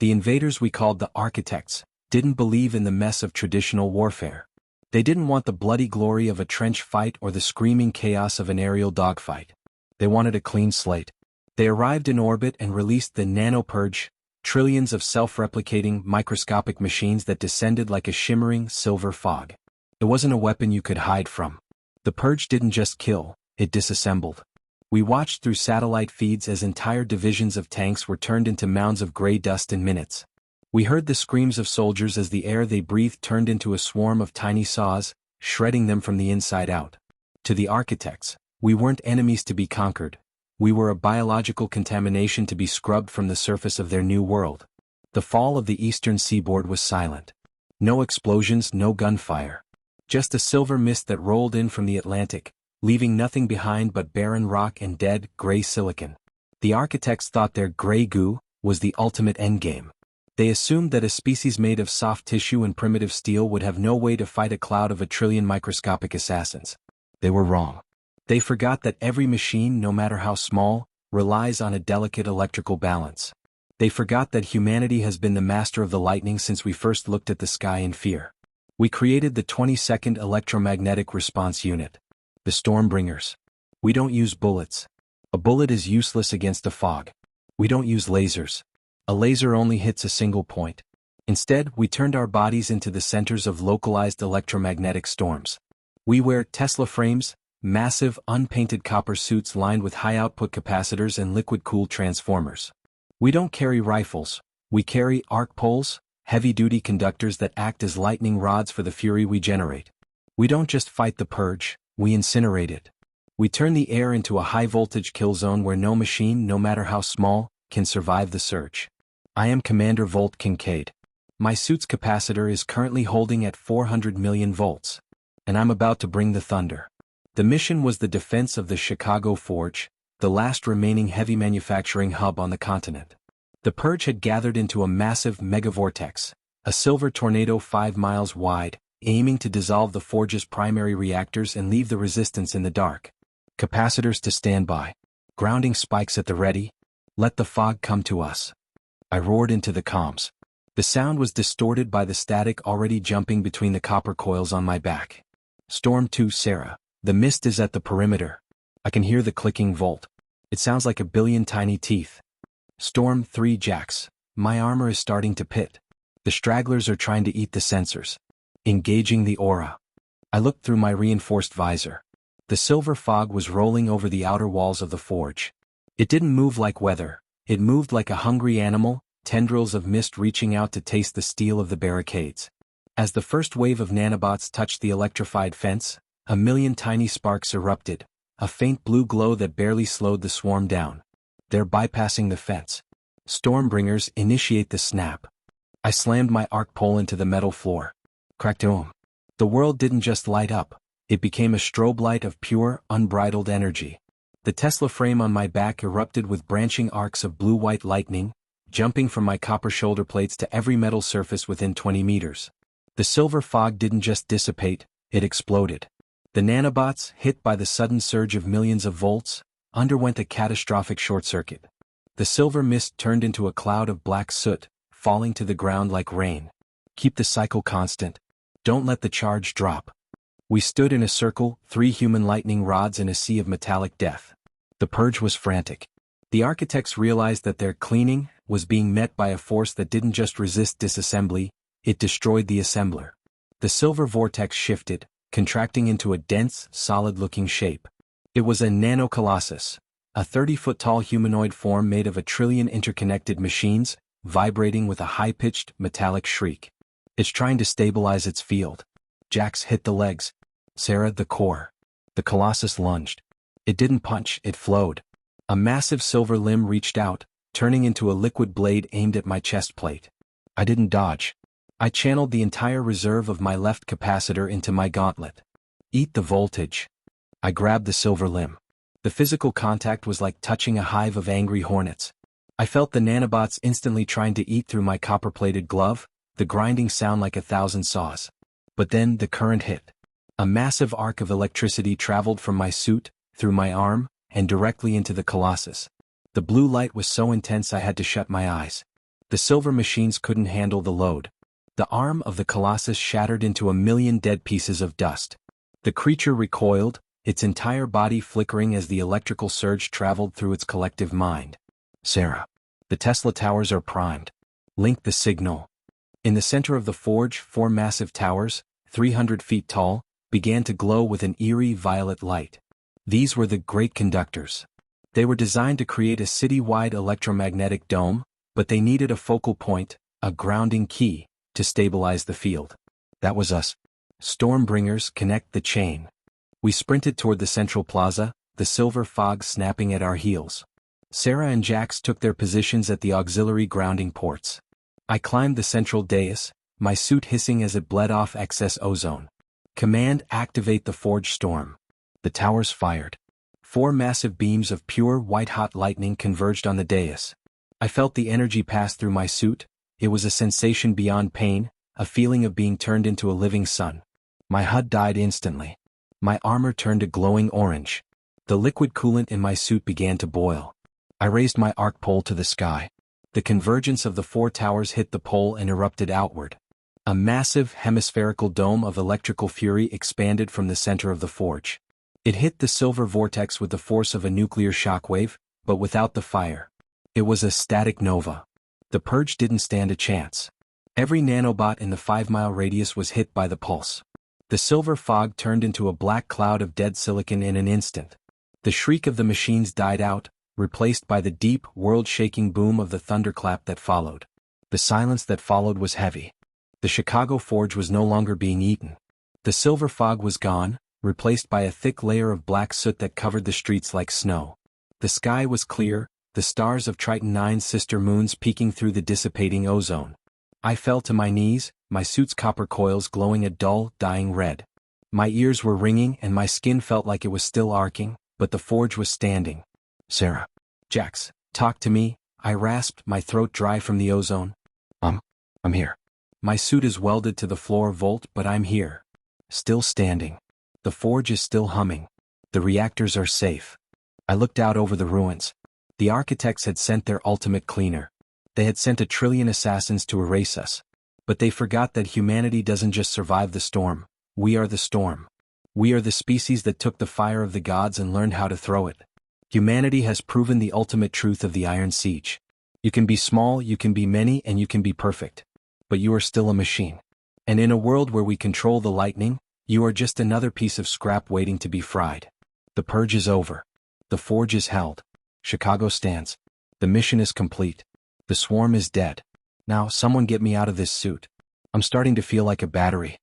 The invaders we called the architects didn't believe in the mess of traditional warfare. They didn't want the bloody glory of a trench fight or the screaming chaos of an aerial dogfight. They wanted a clean slate. They arrived in orbit and released the nanopurge, trillions of self-replicating microscopic machines that descended like a shimmering silver fog. It wasn't a weapon you could hide from. The purge didn't just kill, it disassembled. We watched through satellite feeds as entire divisions of tanks were turned into mounds of gray dust in minutes. We heard the screams of soldiers as the air they breathed turned into a swarm of tiny saws, shredding them from the inside out. To the architects, we weren't enemies to be conquered. We were a biological contamination to be scrubbed from the surface of their new world. The fall of the eastern seaboard was silent. No explosions, no gunfire. Just a silver mist that rolled in from the Atlantic, leaving nothing behind but barren rock and dead, gray silicon. The architects thought their gray goo was the ultimate endgame. They assumed that a species made of soft tissue and primitive steel would have no way to fight a cloud of 1 trillion microscopic assassins. They were wrong. They forgot that every machine, no matter how small, relies on a delicate electrical balance. They forgot that humanity has been the master of the lightning since we first looked at the sky in fear. We created the 22nd Electromagnetic Response Unit. The Stormbringers. We don't use bullets. A bullet is useless against a fog. We don't use lasers. A laser only hits a single point. Instead, we turned our bodies into the centers of localized electromagnetic storms. We wear Tesla frames, massive unpainted copper suits lined with high-output capacitors and liquid-cooled transformers. We don't carry rifles. We carry arc poles, heavy-duty conductors that act as lightning rods for the fury we generate. We don't just fight the purge. We incinerate it. We turn the air into a high-voltage kill zone where no machine, no matter how small, can survive the surge. I am Commander Volt Kincaid. My suit's capacitor is currently holding at 400 million volts. And I'm about to bring the thunder. The mission was the defense of the Chicago Forge, the last remaining heavy manufacturing hub on the continent. The purge had gathered into a massive megavortex, a silver tornado 5 miles wide, aiming to dissolve the forge's primary reactors and leave the resistance in the dark. Capacitors to stand by. Grounding spikes at the ready. Let the fog come to us. I roared into the comms. The sound was distorted by the static already jumping between the copper coils on my back. Storm 2, Sarah. The mist is at the perimeter. I can hear the clicking volt. It sounds like a billion tiny teeth. Storm 3, Jax. My armor is starting to pit. The stragglers are trying to eat the sensors. Engaging the aura. I looked through my reinforced visor. The silver fog was rolling over the outer walls of the forge. It didn't move like weather. It moved like a hungry animal, tendrils of mist reaching out to taste the steel of the barricades. As the first wave of nanobots touched the electrified fence, a million tiny sparks erupted, a faint blue glow that barely slowed the swarm down. They're bypassing the fence. Stormbringers initiate the snap. I slammed my arc pole into the metal floor. Crackdoom. The world didn't just light up. It became a strobe light of pure, unbridled energy. The Tesla frame on my back erupted with branching arcs of blue-white lightning, jumping from my copper shoulder plates to every metal surface within 20 meters. The silver fog didn't just dissipate, it exploded. The nanobots, hit by the sudden surge of millions of volts, underwent a catastrophic short circuit. The silver mist turned into a cloud of black soot, falling to the ground like rain. Keep the cycle constant. Don't let the charge drop. We stood in a circle, 3 human lightning rods in a sea of metallic death. The purge was frantic. The architects realized that their cleaning was being met by a force that didn't just resist disassembly, it destroyed the assembler. The silver vortex shifted, contracting into a dense, solid-looking shape. It was a nanocolossus, a 30-foot-tall humanoid form made of 1 trillion interconnected machines, vibrating with a high-pitched, metallic shriek. It's trying to stabilize its field. Jax hit the legs. Sarah, the core. The colossus lunged. It didn't punch, it flowed. A massive silver limb reached out, turning into a liquid blade aimed at my chest plate. I didn't dodge. I channeled the entire reserve of my left capacitor into my gauntlet. Eat the voltage. I grabbed the silver limb. The physical contact was like touching a hive of angry hornets. I felt the nanobots instantly trying to eat through my copper-plated glove, the grinding sound like 1,000 saws. But then the current hit. A massive arc of electricity traveled from my suit, through my arm, and directly into the colossus. The blue light was so intense I had to shut my eyes. The silver machines couldn't handle the load. The arm of the Colossus shattered into a million dead pieces of dust. The creature recoiled, its entire body flickering as the electrical surge traveled through its collective mind. Sarah. The Tesla towers are primed. Link the signal. In the center of the forge, 4 massive towers, 300 feet tall, began to glow with an eerie violet light. These were the great conductors. They were designed to create a city-wide electromagnetic dome, but they needed a focal point, a grounding key, to stabilize the field. That was us. Stormbringers, connect the chain. We sprinted toward the central plaza, the silver fog snapping at our heels. Sarah and Jax took their positions at the auxiliary grounding ports. I climbed the central dais, my suit hissing as it bled off excess ozone. Command: activate the forge storm. The towers fired. 4 massive beams of pure white-hot lightning converged on the dais. I felt the energy pass through my suit. It was a sensation beyond pain, a feeling of being turned into a living sun. My HUD died instantly. My armor turned a glowing orange. The liquid coolant in my suit began to boil. I raised my arc pole to the sky. The convergence of the 4 towers hit the pole and erupted outward. A massive hemispherical dome of electrical fury expanded from the center of the forge. It hit the silver vortex with the force of a nuclear shockwave, but without the fire. It was a static nova. The purge didn't stand a chance. Every nanobot in the 5-mile radius was hit by the pulse. The silver fog turned into a black cloud of dead silicon in an instant. The shriek of the machines died out, replaced by the deep, world-shaking boom of the thunderclap that followed. The silence that followed was heavy. The Chicago forge was no longer being eaten. The silver fog was gone, replaced by a thick layer of black soot that covered the streets like snow. The sky was clear, the stars of Triton 9's sister moons peeking through the dissipating ozone. I fell to my knees, my suit's copper coils glowing a dull, dying red. My ears were ringing and my skin felt like it was still arcing, but the forge was standing. Sarah. Jax, talk to me, I rasped, my throat dry from the ozone. I'm here. My suit is welded to the floor Volt, but I'm here. Still standing. The forge is still humming. The reactors are safe. I looked out over the ruins. The architects had sent their ultimate cleaner. They had sent 1 trillion assassins to erase us. But they forgot that humanity doesn't just survive the storm. We are the storm. We are the species that took the fire of the gods and learned how to throw it. Humanity has proven the ultimate truth of the Iron Siege. You can be small, you can be many, and you can be perfect. But you are still a machine. And in a world where we control the lightning, you are just another piece of scrap waiting to be fried. The purge is over. The forge is held. Chicago stands. The mission is complete. The swarm is dead. Now, someone get me out of this suit. I'm starting to feel like a battery.